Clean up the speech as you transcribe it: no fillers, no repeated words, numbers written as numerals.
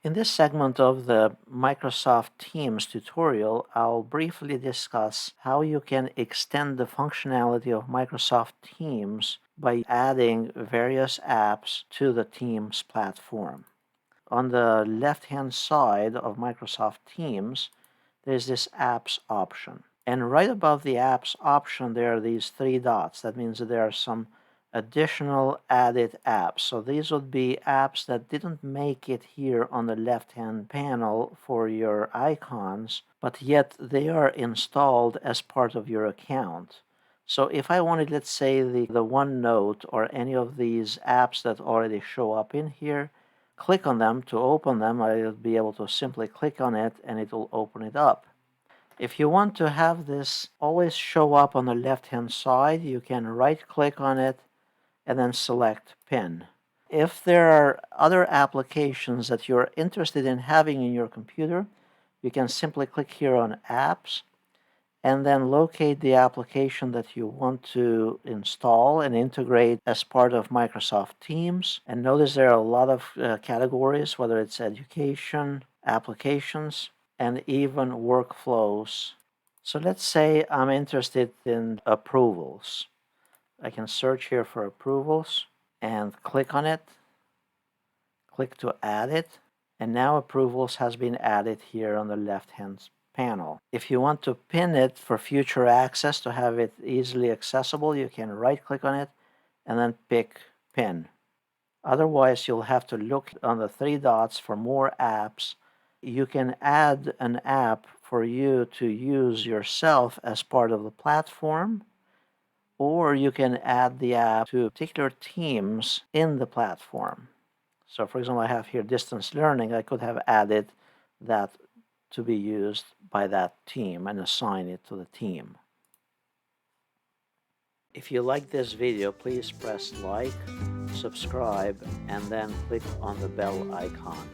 In this segment of the Microsoft Teams tutorial, I'll briefly discuss how you can extend the functionality of Microsoft Teams by adding various apps to the Teams platform. On the left-hand side of Microsoft Teams, there's this Apps option. And right above the Apps option, there are these three dots. That means that there are some additional added apps. So these would be apps that didn't make it here on the left-hand panel for your icons, but yet they are installed as part of your account. So if I wanted, let's say, the OneNote or any of these apps that already show up in here, click on them to open them, I'll be able to simply click on it and it will open it up. If you want to have this always show up on the left-hand side, you can right-click on it and then select Pin. If there are other applications that you're interested in having in your computer, you can simply click here on Apps and then locate the application that you want to install and integrate as part of Microsoft Teams. And notice there are a lot of categories, whether it's education, applications, and even workflows. So let's say I'm interested in approvals. I can search here for approvals and click on it, click to add it, and now approvals has been added here on the left-hand panel. If you want to pin it for future access to have it easily accessible, you can right-click on it and then pick Pin. Otherwise, you'll have to look on the three dots for more apps. You can add an app for you to use yourself as part of the platform, or you can add the app to particular teams in the platform. So for example, I have here distance learning. I could have added that to be used by that team and assign it to the team. If you like this video, please press like, subscribe, and then click on the bell icon.